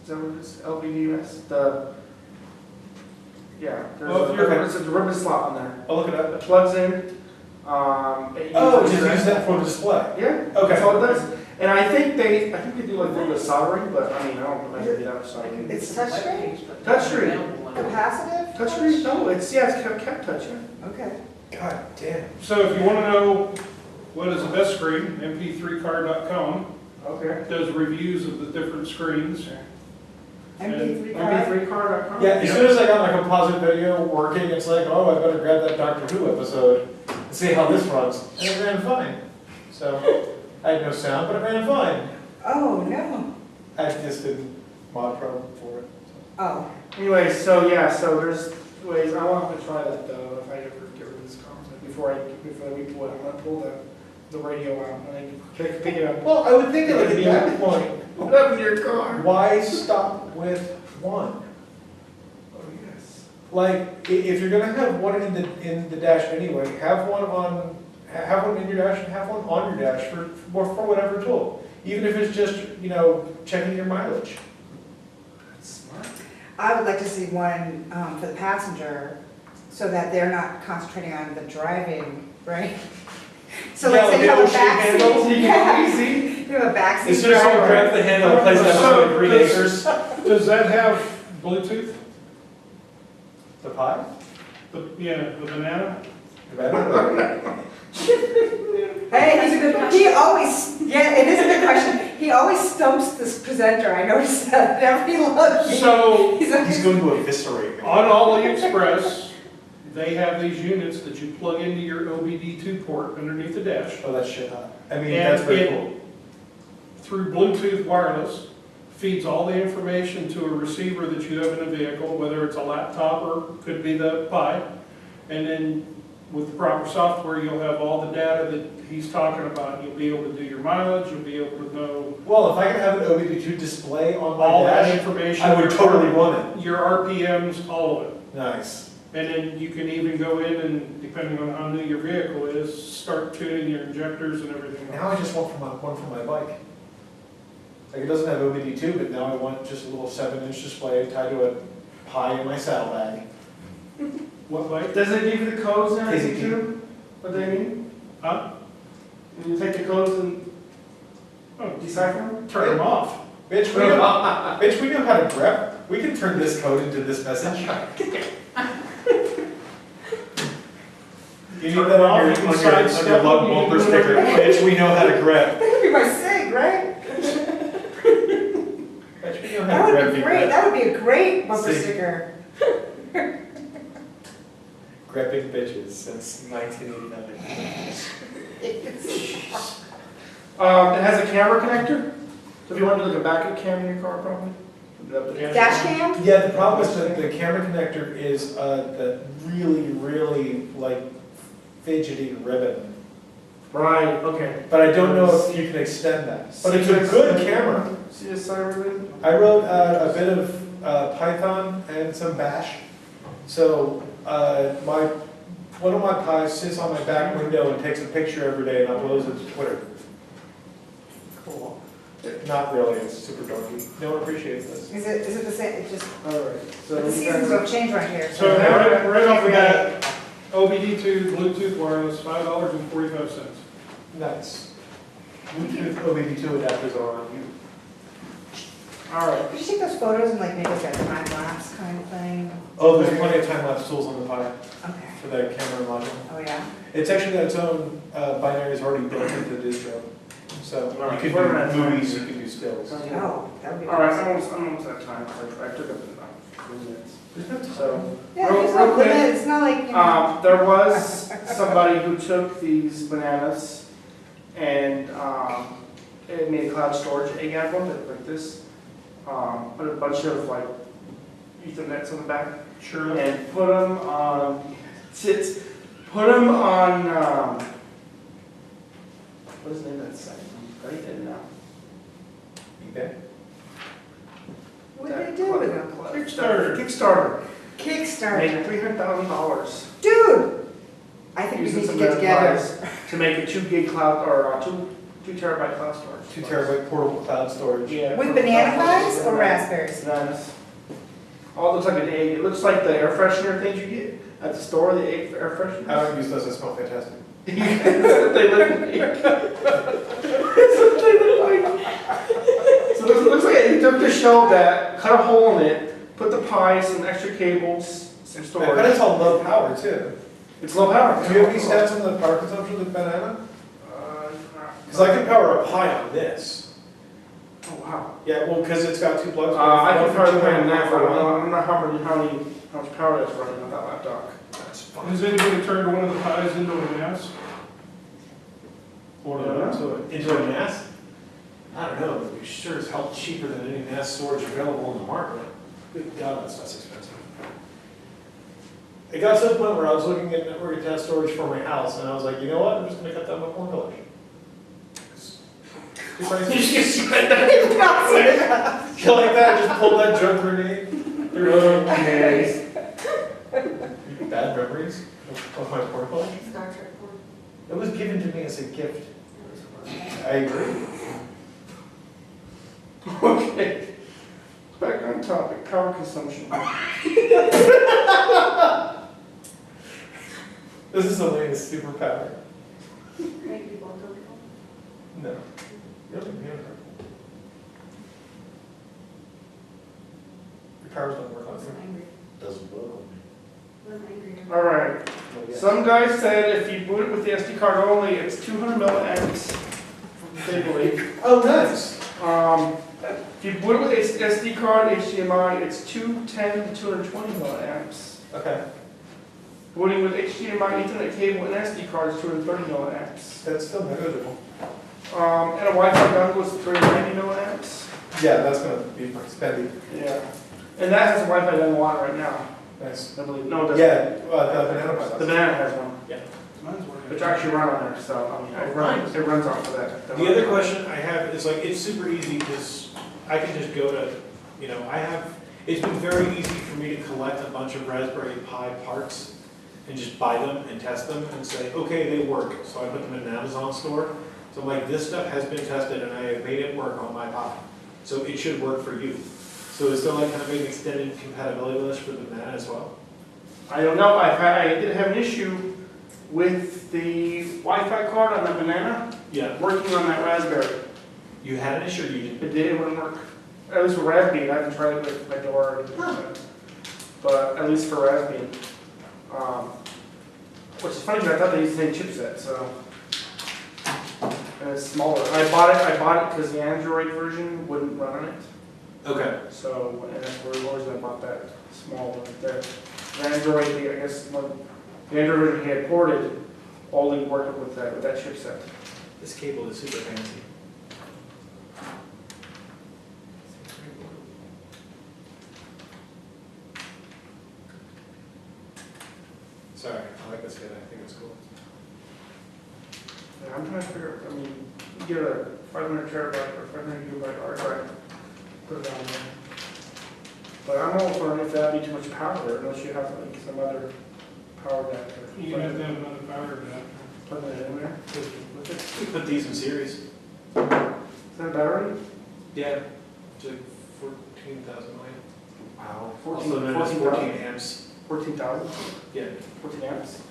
Is that what it is? LVDUS? Yeah, there's a ribbon slot on there. I'll look it up. It plugs in. Just use that for the display. Yeah, Okay. that's all it does. And I think they do like a little bit of soldering, but I mean, I don't know if they do that much soldering. It's touchscreen? Touchscreen. Capacitive? Touchscreen? No, it's kept touch, yeah. Okay. God damn. So if you want to know what is the best screen, mp3car.com Okay. does reviews of the different screens. MP3 card? MP3car.com? Yeah, as soon as I got my composite video working, it's like, oh, I better grab that Doctor Who episode and see how this runs. And it ran fine. So, I had no sound, but it ran fine. Oh, no. I just didn't mod program for it. Oh. Anyway, so there's ways, I want to try that though, if I ever get rid of this content, before we pull it, I'm going to pull the radio out and I can pick it up. Well, I would think that like, at that point, Put it up in your car. why stop with one? Oh, yes. Like, if you're gonna have one in the dash anyway, have one in your dash and have one on your dash for whatever tool. Even if it's just, checking your mileage. That's smart. I would like to see one for the passenger so that they're not concentrating on the driving, right? So Yeah, let's say like you have a the ocean handle, backseat. You Yeah. can easy. You have a backseat As soon as someone driver. grabs the handle and plays that So, song with Green Acres. Does that have Bluetooth? The pie? The banana? I don't know. Hey, he's a good, he always, yeah, it is a good question. He always stumps this presenter. I noticed that every look. So, He's like, He's going to eviscerate me. on AliExpress, they have these units that you plug into your OBD2 port underneath the dash. Oh, that's shit hot. I mean, And that's very it- cool. Through Bluetooth wireless, feeds all the information to a receiver that you have in a vehicle, whether it's a laptop or could be the Pi. And then with the proper software, you'll have all the data that he's talking about. You'll be able to do your mileage, you'll be able to know Well, if I could have an OBD2 display on my all that dash, information. I would totally run it. Your RPMs, all of it. Nice. And then you can even go in and, depending on how new your vehicle is, start tuning your injectors and everything Now I else. just want one for my bike. Like, it doesn't have OBD2, but now I want just a little 7-inch display tied to a Pi in my saddlebag. What bike? Does it give you the codes and everything KZP. too? What they mean? Huh? And you take the codes and Oh, decipher them? turn them off. Bitch, we know how to grep. We can turn this code into this message. You need that on your lug bumper sticker. Bitch, we know how to grep. that could be my sig, right? Bitch, we know how That to would grep. be great. That would be a great bumper Sig. sticker. Grepping bitches since 1989. It has a camera connector. So if you want to look at backup cam in your car, probably. Dash cam? Yeah, the problem is that the camera connector is the really like fidgety ribbon. Right, okay. But I don't know if you can extend that. But it's a good camera. See this side ribbon? I wrote a bit of Python and some Bash. So one of my Pis sits on my back window and takes a picture every day and uploads it to Twitter. Cool. Not really, it's super dorky. No one appreciates this. Is it the same, it just, Alright, so. the seasons don't change right here. So right off the bat, OBD2 Bluetooth wireless, $5.45. Nice. Bluetooth OBD2 adapters are on you. Alright. Could you take those photos and like make like a time lapse kind of thing? Oh, there's plenty of time-lapse tools on the Pi Okay. for the camera module. Oh, yeah? It's actually got its own binaries already built into the distro. So Alright, you we're can at do time. movies, you can do stills. Oh, that would be Alright, awesome. I'm almost out of time. I took up about 3 minutes. There's no So, Yeah, real there's no quick, limit, it's not like, there was somebody who took these bananas and it made a cloud storage egg out of them, like this. Put a bunch of like Ethernets on the back. Sure. And put them on, what is the name of that site? I'm writing it now. eBay? what did they do with them? Kickstarter. Kickstarter. Made $300,000. Dude! I think we Using need to some get of together. that to make a 2 gig cloud or two 2 terabyte cloud storage. 2 terabyte portable cloud storage. Yeah. With banana pies or raspberries? Bananas. Oh, it looks like an egg. It looks like the air freshener things you get at the store, the egg air freshener. I don't use those, they smell fantastic. That's what they look like. That's what they look like. So it looks like you took the shell that, cut a hole in it, put the pie, some extra cables, some I bet storage. it's all low power too. It's low power. Do you have any stats on the power consumption of the banana? Because I can power a pie on this. Oh, wow. Yeah, well, because it's got 2 plugs. I can power the pan now, but I don't know how much power that's running on that laptop. That's fine. Has anybody turned one of the pies into a NAS? Or Yeah. Into a NAS? I don't know, but we sure as hell cheaper than any NAS storage available in the market. Good God, that stuff's expensive. It got to the point where I was looking at network attached storage for my house, and I was like, you know what, I'm just gonna cut down my porn collection. Too pricey. You like that, just pull that junk grenade. Okay. Bad memories of my porn collection. Star Trek porn. It was given to me as a gift. I agree. Okay. Back on topic, power consumption. This is Elena's superpower. Make people uncomfortable. No. You don't think me uncomfortable. Your powers don't work on you. Angry. Doesn't work on me. I'm angry. All right. Some guy said if you boot it with the SD card only, it's 200 milliamps, they believe. Oh, nice. If you boot it with SD card, HDMI, it's 210 to 220 milliamps. Okay. Booting with HDMI, Ethernet cable, and SD card is 230 milliamps. That's still negligible. And a Wi-Fi dongle is 390 milliamps. Yeah, that's gonna be spendy. Yeah. And that has a Wi-Fi dongle on it right now, Nice. I believe. No, it doesn't. Yeah, the banana pie The does. banana has one. Yeah. Mine's working. Which actually run on there, so I mean, it runs off of that. The other question I have is like, it's super easy because I can just go to, you know, it's been very easy for me to collect a bunch of Raspberry Pi parts and just buy them and test them and say, okay, they work. So I put them in an Amazon store. So I'm like, this stuff has been tested and I have made it work on my Pi. So it should work for you. So is there like kind of an extended compatibility list for the banana as well? I don't know, I did have an issue with the Wi-Fi card on the banana, Yeah. working on that Raspberry. You had an issue or you didn't? It did, it wouldn't work. At least for Raspberry, I haven't tried it with my door, but at least for Raspberry. Which is funny, because I thought they used the same chipset, so. And it's smaller. I bought it because the Android version wouldn't run on it. Okay. So, and that's where I bought that small one right there. The Android, I guess, when the Android version he had ported, only worked with that chipset. This cable is super fancy. Sorry, I like this kid, I think it's cool. Yeah, I'm trying to figure, I mean, you get a 500 terabyte or 500 gigabyte hard drive, put it on there. But I'm also wondering if that'd be too much power, unless you have like some other power adapter. You have to have another power adapter. Put that in there. With it. We put these in series. Is that a battery? Yeah. It's like 14,000 million. Wow. Also known as 14 amps. 14,000? Yeah. 14 amps?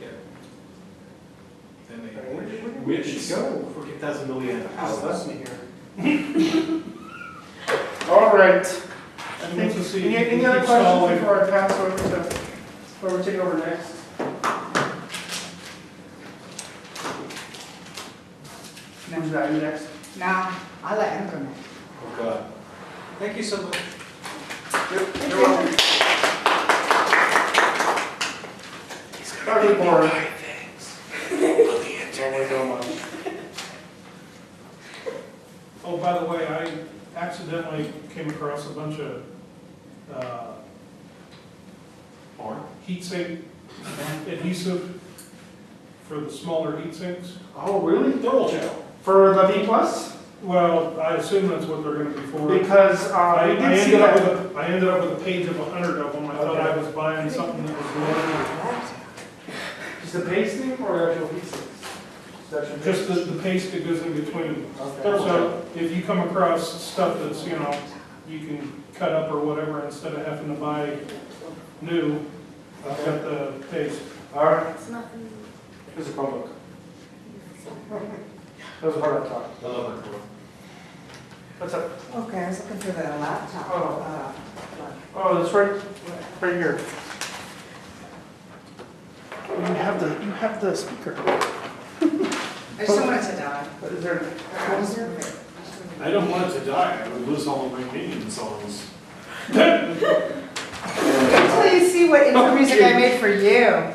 Yeah. Then Where they, did which it is go? 14,000 milliamp Just hours. left me here. All right. I think, Let's see. any other Keep questions stalling. before I pass over to whoever take over next? Who's that, you next? Nah, I let him go next. Oh God. Thank you so much. You're welcome. Probably boring. Don't go much. Oh, by the way, I accidentally came across a bunch of Barn? heat sink adhesive for the smaller heat sinks. Oh, really? Thermal gel. For the B plus? Well, I assume that's what they're gonna be for. Because I we did see ended up that. with I ended up with a page of 100 of them. I thought I was buying something that was low. Is the base thing or the actual heat sinks? Section just paste? the paste that goes in between. Okay. So if you come across stuff that's, you know, you can cut up or whatever, instead of having to buy new, I've Okay. got the paste. All right, It's not in. here's a Chromebook. That was a hard talk. I love that. What's up? Okay, I was looking for the laptop. Oh. Oh, that's right here. You have the speaker. I just don't want it to die. Is there? I don't want it to die, I would lose all of my Minion songs. Until you see what intro music I made for you.